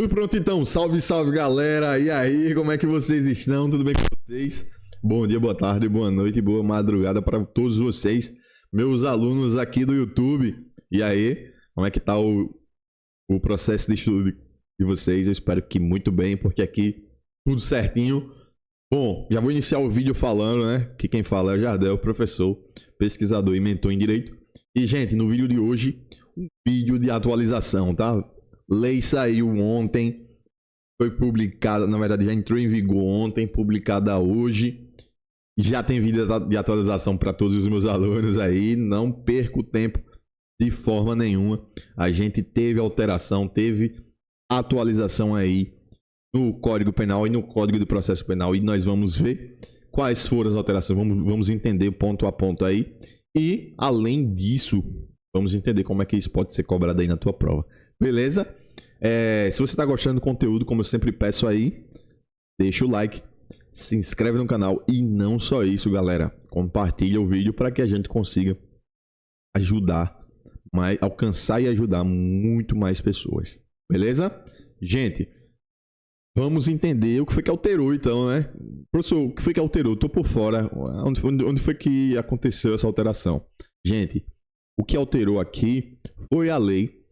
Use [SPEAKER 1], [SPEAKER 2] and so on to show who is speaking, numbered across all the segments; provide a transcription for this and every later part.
[SPEAKER 1] Tudo pronto então, salve, salve galera, e aí, como é que vocês estão? Tudo bem com vocês? Bom dia, boa tarde, boa noite, boa madrugada para todos vocês, meus alunos aqui do YouTube. E aí, como é que tá o processo de estudo de vocês? Eu espero que muito bem, porque aqui tudo certinho. Bom, já vou iniciar o vídeo falando, né, que quem fala é o Jardel, professor, pesquisador e mentor em Direito. E, gente, no vídeo de hoje, um vídeo de atualização, tá? Lei saiu ontem, foi publicada, na verdade já entrou em vigor ontem, publicada hoje. Já tem vídeo de atualização para todos os meus alunos aí, não perco tempo de forma nenhuma. A gente teve alteração, teve atualização aí no Código Penal e no Código do Processo Penal, e nós vamos ver quais foram as alterações, vamos entender ponto a ponto aí. E, além disso, vamos entender como é que isso pode ser cobrado aí na tua prova. Beleza? Se você está gostando do conteúdo, como eu sempre peço aí, deixa o like, se inscreve no canal e não só isso, galera. Compartilha o vídeo para que a gente consiga alcançar e ajudar muito mais pessoas. Beleza? Gente, vamos entender o que foi que alterou então, né? Professor, o que foi que alterou? Tô por fora. Onde foi que aconteceu essa alteração? Gente, o que alterou aqui foi a lei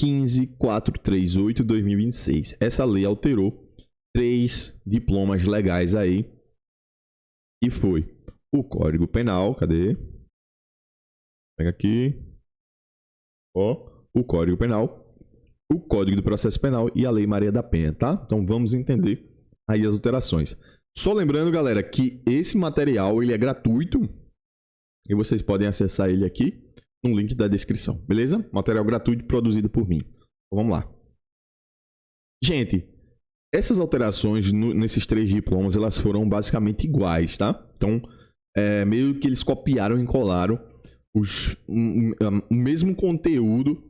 [SPEAKER 1] 15.438/2026. Essa lei alterou 3 diplomas legais aí, e foi o Código Penal, cadê? Pega aqui. Ó, o Código Penal, o Código do Processo Penal e a Lei Maria da Penha, tá? Então vamos entender aí as alterações. Só lembrando, galera, que esse material ele é gratuito e vocês podem acessar ele aqui no link da descrição, beleza? Material gratuito produzido por mim. Então, vamos lá. Gente, essas alterações nesses 3 diplomas, elas foram basicamente iguais, tá? Então, meio que eles copiaram e colaram o mesmo conteúdo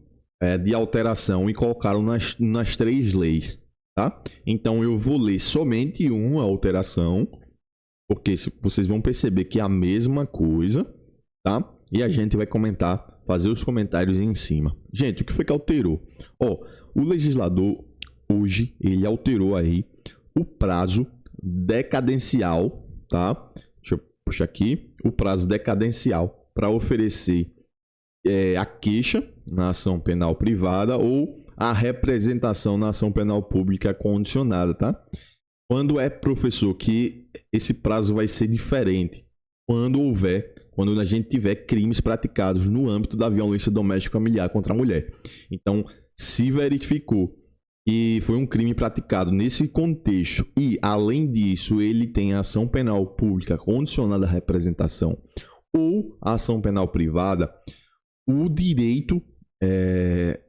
[SPEAKER 1] de alteração e colocaram nas 3 leis, tá? Então, eu vou ler somente uma alteração, porque vocês vão perceber que é a mesma coisa, tá? E a gente vai comentar, fazer os comentários em cima. Gente, o que foi que alterou? O legislador hoje, ele alterou aí o prazo decadencial, tá? Deixa eu puxar aqui. O prazo decadencial para oferecer a queixa na ação penal privada ou a representação na ação penal pública condicionada, tá? Quando é, professor, que esse prazo vai ser diferente? Quando a gente tiver crimes praticados no âmbito da violência doméstica familiar contra a mulher. Então, se verificou que foi um crime praticado nesse contexto e, além disso, ele tem a ação penal pública condicionada à representação ou a ação penal privada, o direito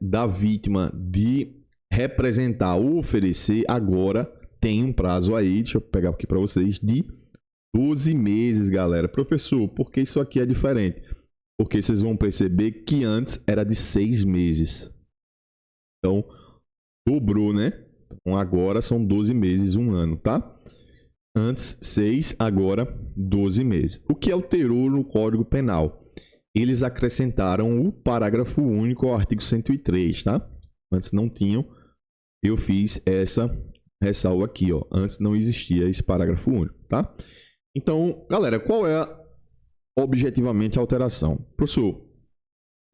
[SPEAKER 1] da vítima de representar ou oferecer agora tem um prazo aí, deixa eu pegar aqui para vocês, de 12 meses, galera. Professor, por que isso aqui é diferente? Porque vocês vão perceber que antes era de 6 meses. Então, dobrou, né? Então, agora são 12 meses, 1 ano, tá? Antes 6, agora 12 meses. O que alterou no Código Penal? Eles acrescentaram o parágrafo único ao artigo 103, tá? Antes não tinham. Eu fiz essa ressalva aqui, ó. Antes não existia esse parágrafo único, tá? Então, galera, qual é objetivamente a alteração? Professor,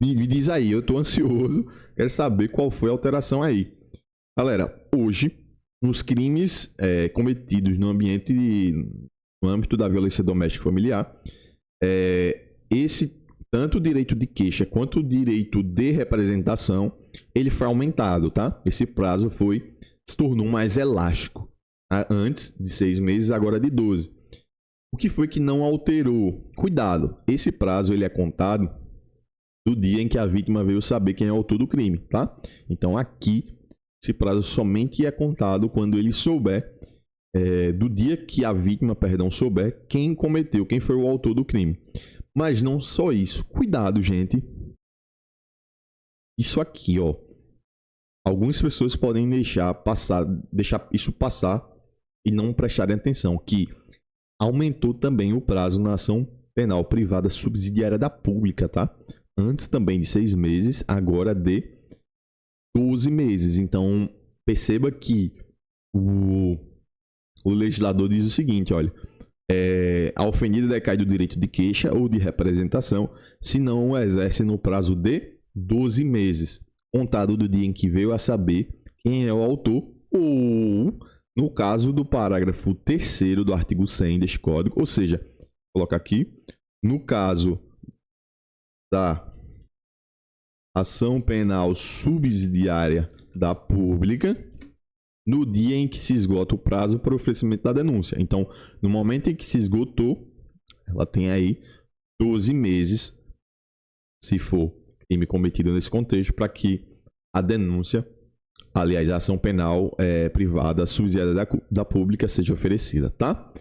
[SPEAKER 1] me diz aí, eu estou ansioso, quero saber qual foi a alteração aí. Galera, hoje, nos crimes cometidos no âmbito da violência doméstica familiar, tanto o direito de queixa quanto o direito de representação, ele foi aumentado, tá? Esse prazo se tornou mais elástico. Antes de 6 meses, agora de 12. O que foi que não alterou? Cuidado, esse prazo ele é contado do dia em que a vítima veio saber quem é o autor do crime, tá? Então aqui, esse prazo somente é contado quando ele souber, do dia que a vítima, souber quem cometeu, quem foi o autor do crime. Mas não só isso. Cuidado, gente. Isso aqui, ó. Algumas pessoas podem deixar isso passar e não prestarem atenção, que aumentou também o prazo na ação penal privada subsidiária da pública, tá? Antes também de 6 meses, agora de 12 meses. Então, perceba que o legislador diz o seguinte, olha, a ofendida decai do direito de queixa ou de representação se não o exerce no prazo de 12 meses, contado do dia em que veio a saber quem é o autor, ou no caso do parágrafo 3º do artigo 100 deste código, ou seja, vou colocar aqui, no caso da ação penal subsidiária da pública, no dia em que se esgota o prazo para o oferecimento da denúncia. Então, no momento em que se esgotou, ela tem aí 12 meses, se for crime cometido nesse contexto, para que a denúncia, aliás, a ação penal privada subsidiária da pública seja oferecida, tá?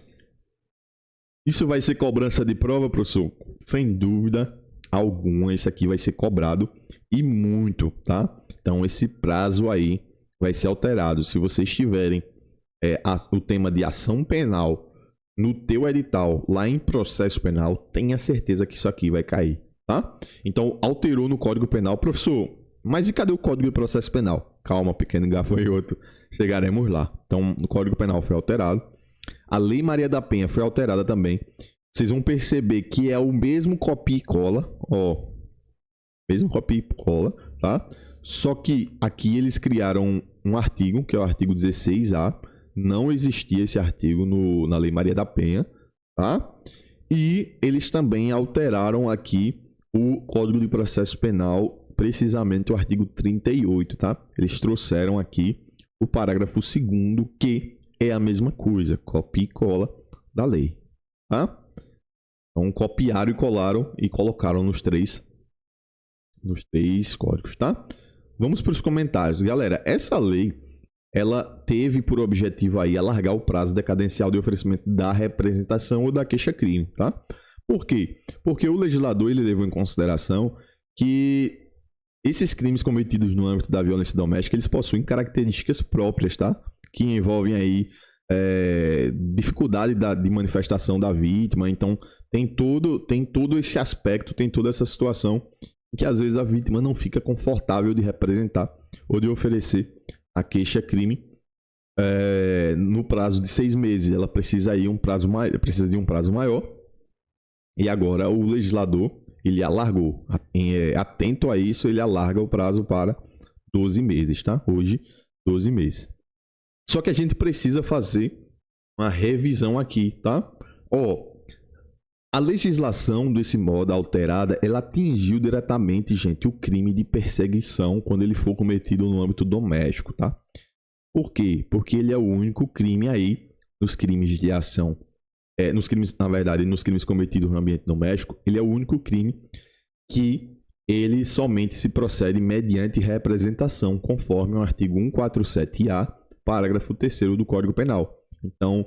[SPEAKER 1] Isso vai ser cobrança de prova, professor? Sem dúvida alguma, esse aqui vai ser cobrado e muito, tá? Então, esse prazo aí vai ser alterado. Se vocês tiverem o tema de ação penal no teu edital, lá em processo penal, tenha certeza que isso aqui vai cair, tá? Então, alterou no Código Penal. Professor, mas e cadê o Código de Processo Penal? Calma, pequeno gafanhoto, chegaremos lá. Então, o Código Penal foi alterado. A Lei Maria da Penha foi alterada também. Vocês vão perceber que é o mesmo copia e cola, ó. Mesmo copia e cola, tá? Só que aqui eles criaram um artigo, que é o artigo 16A. Não existia esse artigo na Lei Maria da Penha, tá? E eles também alteraram aqui o Código de Processo Penal, precisamente o artigo 38, tá? Eles trouxeram aqui o parágrafo 2º, que é a mesma coisa, copia e cola da lei, tá? Então, copiaram e colaram e colocaram nos três códigos, tá? Vamos para os comentários. Galera, essa lei, ela teve por objetivo aí alargar o prazo decadencial de oferecimento da representação ou da queixa-crime, tá? Por quê? Porque o legislador, ele levou em consideração que esses crimes cometidos no âmbito da violência doméstica, eles possuem características próprias, tá? Que envolvem aí dificuldade de manifestação da vítima. Então, tem todo esse aspecto, tem toda essa situação que às vezes a vítima não fica confortável de representar ou de oferecer a queixa-crime no prazo de 6 meses. Ela precisa de um prazo maior. E agora o legislador, ele alargou. Atento a isso, ele alarga o prazo para 12 meses, tá? Hoje, 12 meses. Só que a gente precisa fazer uma revisão aqui, tá? A legislação desse modo alterada, ela atingiu diretamente, gente, o crime de perseguição quando ele for cometido no âmbito doméstico, tá? Por quê? Porque ele é o único crime aí, nos crimes de ação, nos crimes cometidos no ambiente doméstico, ele é o único crime que ele somente se procede mediante representação, conforme o artigo 147-A, parágrafo 3º do Código Penal. Então,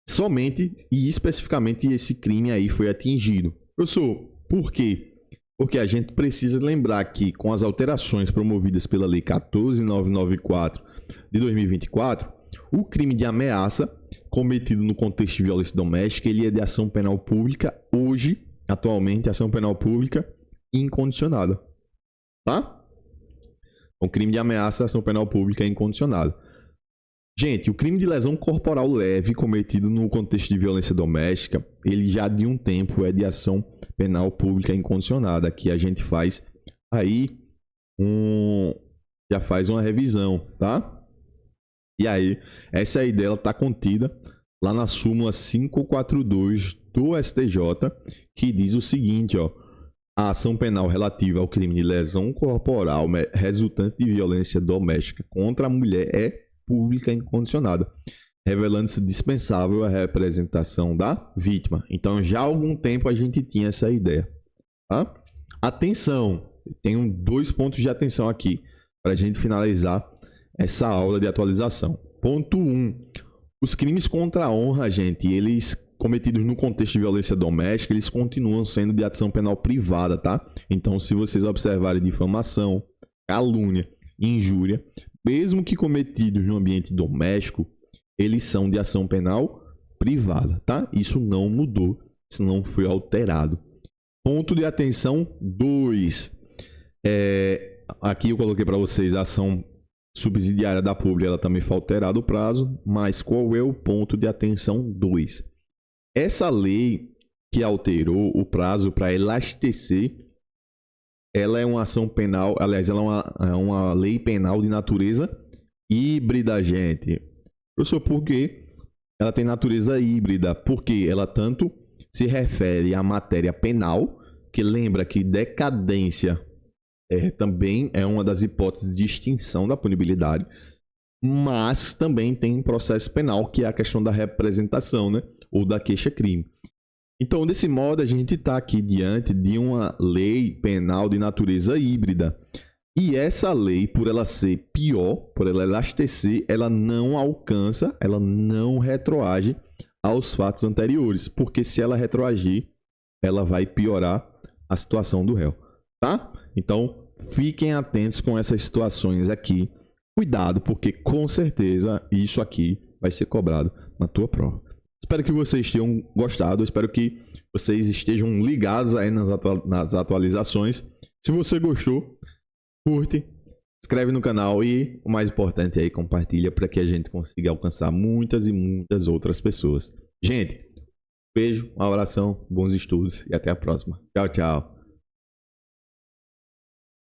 [SPEAKER 1] somente e especificamente esse crime aí foi atingido. Professor, por quê? Porque a gente precisa lembrar que com as alterações promovidas pela Lei 14.994 de 2024, o crime de ameaça cometido no contexto de violência doméstica, ele é de ação penal pública, hoje, atualmente, ação penal pública incondicionada. Tá? O crime de ameaça, ação penal pública incondicionada. Gente, o crime de lesão corporal leve cometido no contexto de violência doméstica, ele já de um tempo é de ação penal pública incondicionada. Aqui a gente faz aí já faz uma revisão, tá? E aí, essa ideia ela tá contida lá na súmula 542 do STJ, que diz o seguinte, ó: a ação penal relativa ao crime de lesão corporal resultante de violência doméstica contra a mulher é pública incondicionada, revelando-se dispensável a representação da vítima. Então, já há algum tempo a gente tinha essa ideia, tá? Atenção, tenho 2 pontos de atenção aqui para a gente finalizar essa aula de atualização. Ponto 1. Os crimes contra a honra, gente, eles cometidos no contexto de violência doméstica, eles continuam sendo de ação penal privada, tá? Então, se vocês observarem difamação, calúnia, injúria, mesmo que cometidos no ambiente doméstico, eles são de ação penal privada, tá? Isso não mudou, isso não foi alterado. Ponto de atenção 2. Aqui eu coloquei para vocês a ação subsidiária da publi, ela também foi alterado o prazo, mas qual é o ponto de atenção 2? Essa lei que alterou o prazo para elastecer, ela é uma ação penal, aliás, ela é uma lei penal de natureza híbrida, gente. Professor, por quê? Ela tem natureza híbrida, porque ela tanto se refere à matéria penal, que lembra que decadência também é uma das hipóteses de extinção da punibilidade, mas também tem processo penal, que é a questão da representação, né? Ou da queixa-crime. Então, desse modo, a gente está aqui diante de uma lei penal de natureza híbrida. E essa lei, por ela ser pior, por ela elastecer, ela não alcança, ela não retroage aos fatos anteriores. Porque se ela retroagir, ela vai piorar a situação do réu. Tá? Então, fiquem atentos com essas situações aqui. Cuidado, porque com certeza isso aqui vai ser cobrado na tua prova. Espero que vocês tenham gostado. Espero que vocês estejam ligados aí nas atualizações. Se você gostou, curte, inscreve no canal e, o mais importante aí, compartilha para que a gente consiga alcançar muitas e muitas outras pessoas. Gente, beijo, uma abração, bons estudos e até a próxima. Tchau, tchau.